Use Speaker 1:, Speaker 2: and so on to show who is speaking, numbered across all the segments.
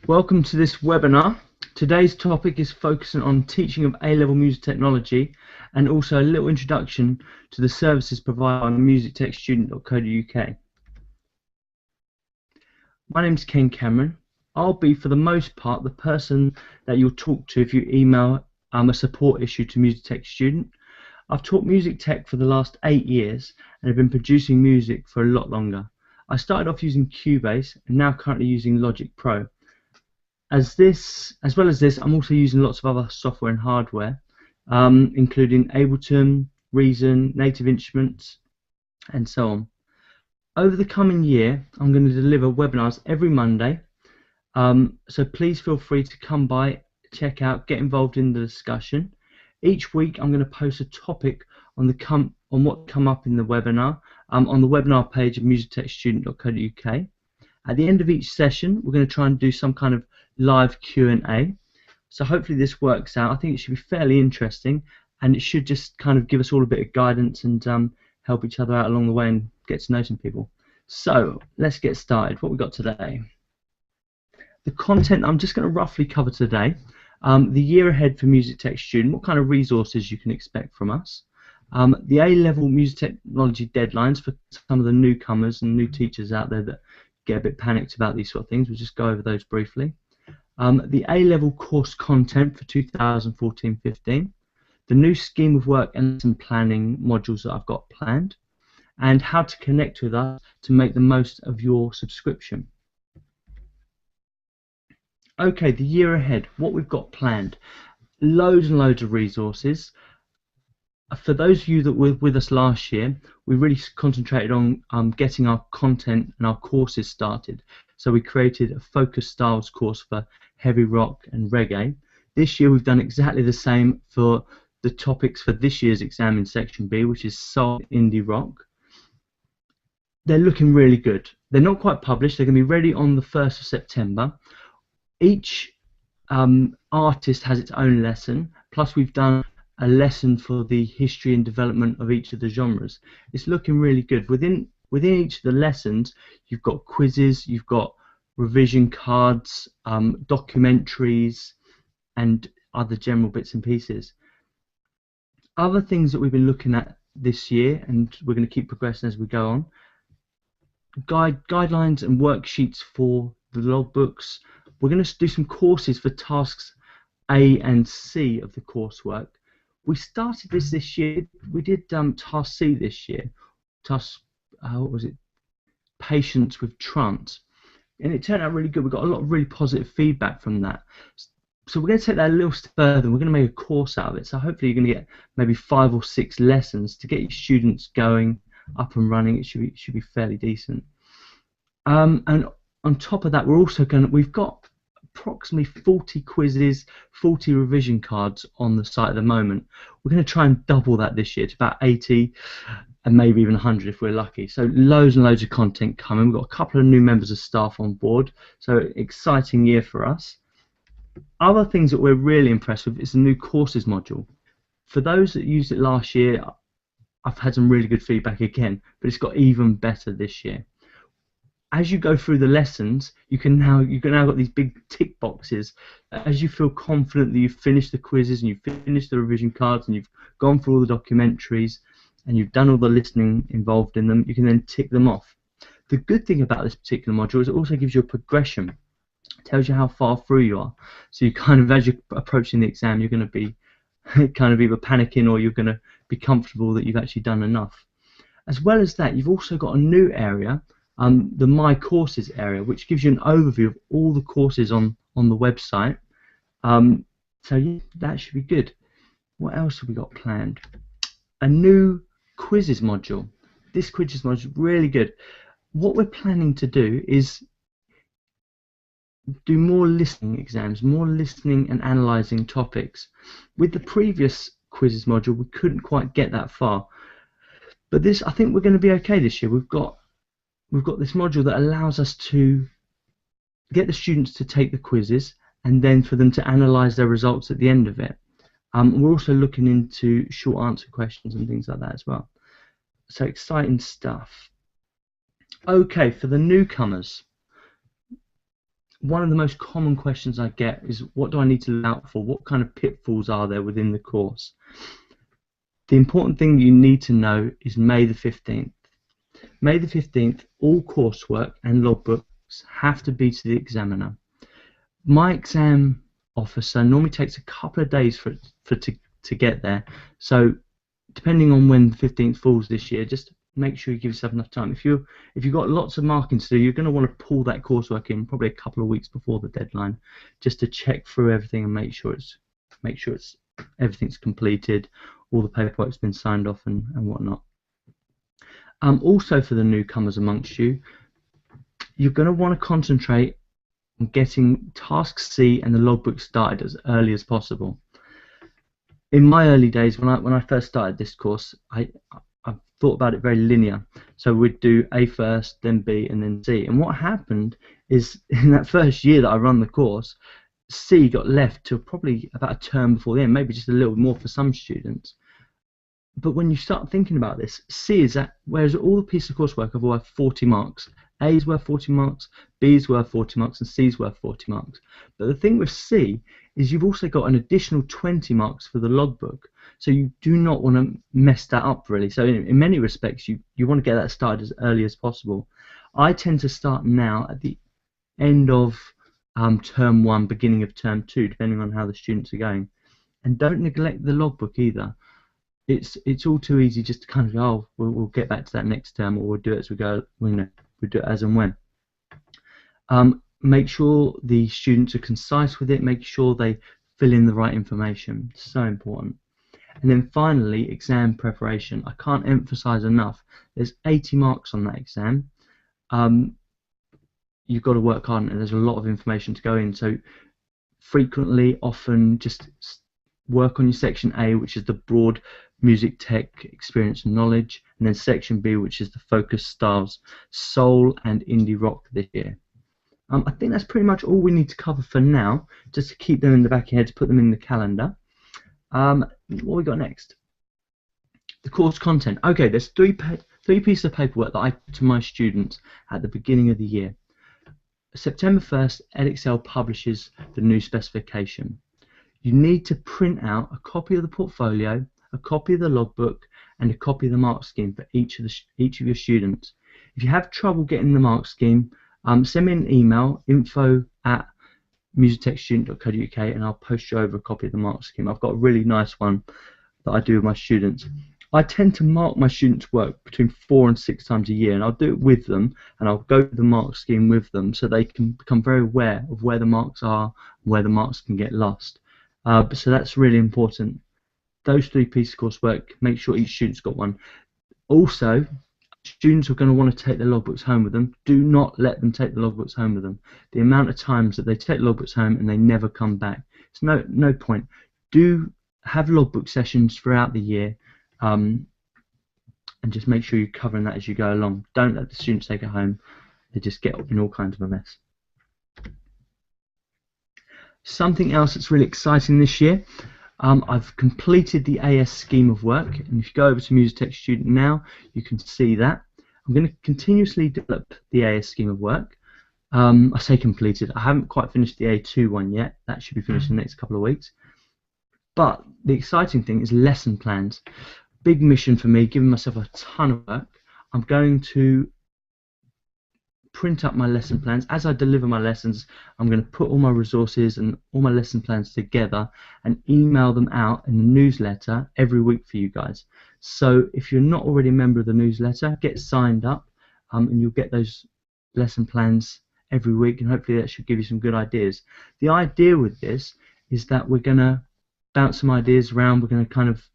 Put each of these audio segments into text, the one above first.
Speaker 1: Welcome to this webinar. Today's topic is focusing on teaching of A-level music technology and also a little introduction to the services provided by musictechstudent.co.uk. My name is Ken Cameron. I'll be, for the most part, the person that you'll talk to if you email a support issue to Music Tech Student. I've taught music tech for the last 8 years and have been producing music for a lot longer. I started off using Cubase and now currently using Logic Pro. As well as this, I'm also using lots of other software and hardware, including Ableton, Reason, Native Instruments, and so on. Over the coming year, I'm going to deliver webinars every Monday, so please feel free to come by, check out, get involved in the discussion. Each week, I'm going to post a topic on what come up in the webinar on the webinar page of musictechstudent.co.uk. At the end of each session, we're going to try and do some kind of live Q&A. So hopefully this works out. I think it should be fairly interesting, and it should just kind of give us all a bit of guidance and help each other out along the way and get to know some people. So let's get started. What we got today? The content I'm just going to roughly cover today. The year ahead for Music Tech Student, what kind of resources you can expect from us. The A-level music technology deadlines for some of the newcomers and new teachers out there that get a bit panicked about these sort of things. We'll just go over those briefly. The A-level course content for 2014-15, the new scheme of work and lesson planning modules that I've got planned, and how to connect with us to make the most of your subscription. Okay, the year ahead, what we've got planned. Loads and loads of resources. For those of you that were with us last year, we really concentrated on getting our content and our courses started. So we created a focus styles course for heavy rock and reggae. This year we've done exactly the same for the topics for this year's exam in section B, which is soul, indie rock. They're looking really good. They're not quite published. They're going to be ready on the 1st of September. Each artist has its own lesson, plus we've done a lesson for the history and development of each of the genres. It's looking really good. Within each of the lessons, you've got quizzes, you've got revision cards, documentaries, and other general bits and pieces. Other things that we've been looking at this year, and we're going to keep progressing as we go on, guidelines and worksheets for the logbooks. We're going to do some courses for tasks A and C of the coursework. We started this year. We did task C this year. Task, what was it? Patience with trance, and it turned out really good. We got a lot of really positive feedback from that. So we're going to take that a little step further. We're going to make a course out of it. So hopefully you're going to get maybe 5 or 6 lessons to get your students going, up and running. It should be fairly decent. And on top of that, we've got approximately 40 quizzes, 40 revision cards on the site at the moment. We're going to try and double that this year to about 80 and maybe even 100 if we're lucky. So loads and loads of content coming. We've got a couple of new members of staff on board, so exciting year for us. Other things that we're really impressed with is the new courses module. For those that used it last year, I've had some really good feedback again, but it's got even better this year. As you go through the lessons, you've now got these big tick boxes. As you feel confident that you've finished the quizzes and you've finished the revision cards and you've gone through all the documentaries and you've done all the listening involved in them, you can then tick them off. The good thing about this particular module is it also gives you a progression. It tells you how far through you are. So you kind of, as you're approaching the exam, you're going to be kind of either panicking or you're going to be comfortable that you've actually done enough. As well as that, you've also got a new area, the My Courses area, which gives you an overview of all the courses on the website. So yeah, that should be good. What else have we got planned? A new quizzes module. This quizzes module is really good. What we're planning to do is do more listening exams, more listening and analysing topics. With the previous quizzes module, we couldn't quite get that far. But this, I think we're going to be okay this year. We've got this module that allows us to get the students to take the quizzes and then for them to analyse their results at the end of it. We're also looking into short answer questions and things like that as well. So exciting stuff. Okay, for the newcomers, one of the most common questions I get is, what do I need to look out for? What kind of pitfalls are there within the course? The important thing you need to know is May the 15th. May the 15th, all coursework and logbooks have to be to the examiner. My exam officer normally takes a couple of days to get there, so depending on when the 15th falls this year, just make sure you give yourself enough time. If you've got lots of marking to do, you're going to want to pull that coursework in probably a couple of weeks before the deadline, just to check through everything and make sure everything's completed, all the paperwork's been signed off and whatnot. Also, for the newcomers amongst you, you're going to want to concentrate on getting Task C and the logbook started as early as possible. In my early days, when I first started this course, I thought about it very linear. So we'd do A first, then B, and then C. And what happened is, in that first year that I run the course, C got left till probably about a term before the end, maybe just a little more for some students. But when you start thinking about this, C is that, whereas all the pieces of coursework are worth 40 marks, A is worth 40 marks, B is worth 40 marks, and C is worth 40 marks. But the thing with C is you've also got an additional 20 marks for the logbook. So you do not want to mess that up, really. So in many respects, you want to get that started as early as possible. I tend to start now at the end of term 1, beginning of term 2, depending on how the students are going. And don't neglect the logbook either. It's all too easy just to kind of go, oh, we'll get back to that next term, or we'll do it as we go. We'll do it as and when. Make sure the students are concise with it. Make sure they fill in the right information. It's so important. And then finally, exam preparation. I can't emphasize enough. There's 80 marks on that exam. You've got to work hard, and there's a lot of information to go in. So frequently, often, just work on your section A, which is the broad music, tech, experience and knowledge, and then section B, which is the focus styles, soul and indie rock this year. I think that's pretty much all we need to cover for now, just to keep them in the back of your head, to put them in the calendar. What we got next? The course content. Okay, there's three pieces of paperwork that I give to my students at the beginning of the year. September 1st, Edexcel publishes the new specification. You need to print out a copy of the portfolio, a copy of the logbook, and a copy of the mark scheme for each of your students. If you have trouble getting the mark scheme, send me an email, info@musictechstudent.co.uk, and I'll post you over a copy of the mark scheme. I've got a really nice one that I do with my students. I tend to mark my students' work between 4 and 6 times a year, and I'll do it with them, and I'll go through the mark scheme with them so they can become very aware of where the marks are, where the marks can get lost. So that's really important. Those 3 pieces of coursework, make sure each student's got one. Also, students are going to want to take their logbooks home with them. Do not let them take the logbooks home with them. The amount of times that they take logbooks home and they never come back, it's no point. Do have logbook sessions throughout the year, and just make sure you're covering that as you go along. Don't let the students take it home. They just get in all kinds of a mess. Something else that's really exciting this year, I've completed the AS scheme of work, and if you go over to Music Tech Student now, you can see that. I'm going to continuously develop the AS scheme of work. I say completed, I haven't quite finished the A2 one yet. That should be finished in the next couple of weeks. But the exciting thing is lesson plans. Big mission for me, giving myself a ton of work. I'm going to print up my lesson plans. As I deliver my lessons, I'm going to put all my resources and all my lesson plans together and email them out in the newsletter every week for you guys. So if you're not already a member of the newsletter, get signed up, and you'll get those lesson plans every week, and hopefully that should give you some good ideas. The idea with this is that we're going to bounce some ideas around. We're going to kind of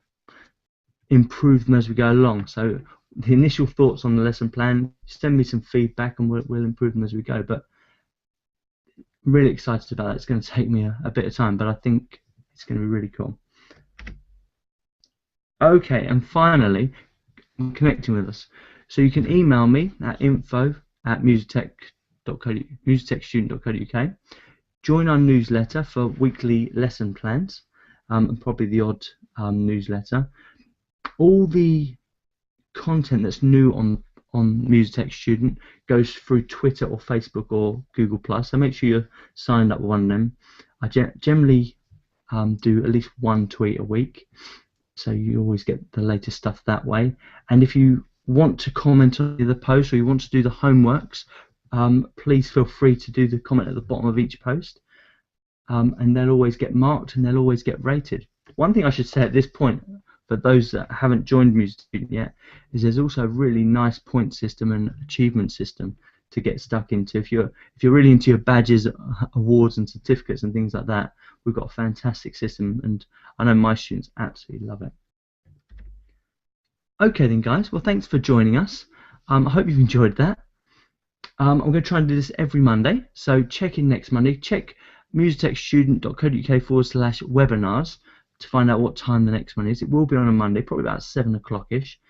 Speaker 1: improve them as we go along. So the initial thoughts on the lesson plan, send me some feedback and we'll improve them as we go. But I'm really excited about that. It's going to take me a bit of time, but I think it's going to be really cool. Okay, and finally, connecting with us. So you can email me at info@musictechstudent.co.uk. Join our newsletter for weekly lesson plans, and probably the odd newsletter. All the content that's new on on Music Tech Student goes through Twitter or Facebook or Google Plus. So make sure you're signed up with one of them. I generally do at least one tweet a week, so you always get the latest stuff that way. And if you want to comment on the post or you want to do the homeworks, please feel free to do the comment at the bottom of each post, and they'll always get marked and they'll always get rated. One thing I should say at this point, for those that haven't joined Music Student yet, is there's also a really nice point system and achievement system to get stuck into. If you're really into your badges, awards and certificates and things like that, we've got a fantastic system, and I know my students absolutely love it. Okay then guys, well thanks for joining us. I hope you've enjoyed that. I'm going to try and do this every Monday, so check in next Monday. Check musictechstudent.co.uk/webinars to find out what time the next one is. It will be on a Monday, probably about 7 o'clock-ish.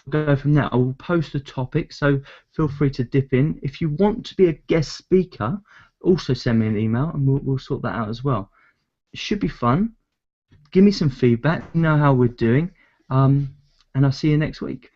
Speaker 1: Go from there. I will post the topic, so feel free to dip in. If you want to be a guest speaker, also send me an email and we'll sort that out as well. It should be fun. Give me some feedback, know how we're doing, and I'll see you next week.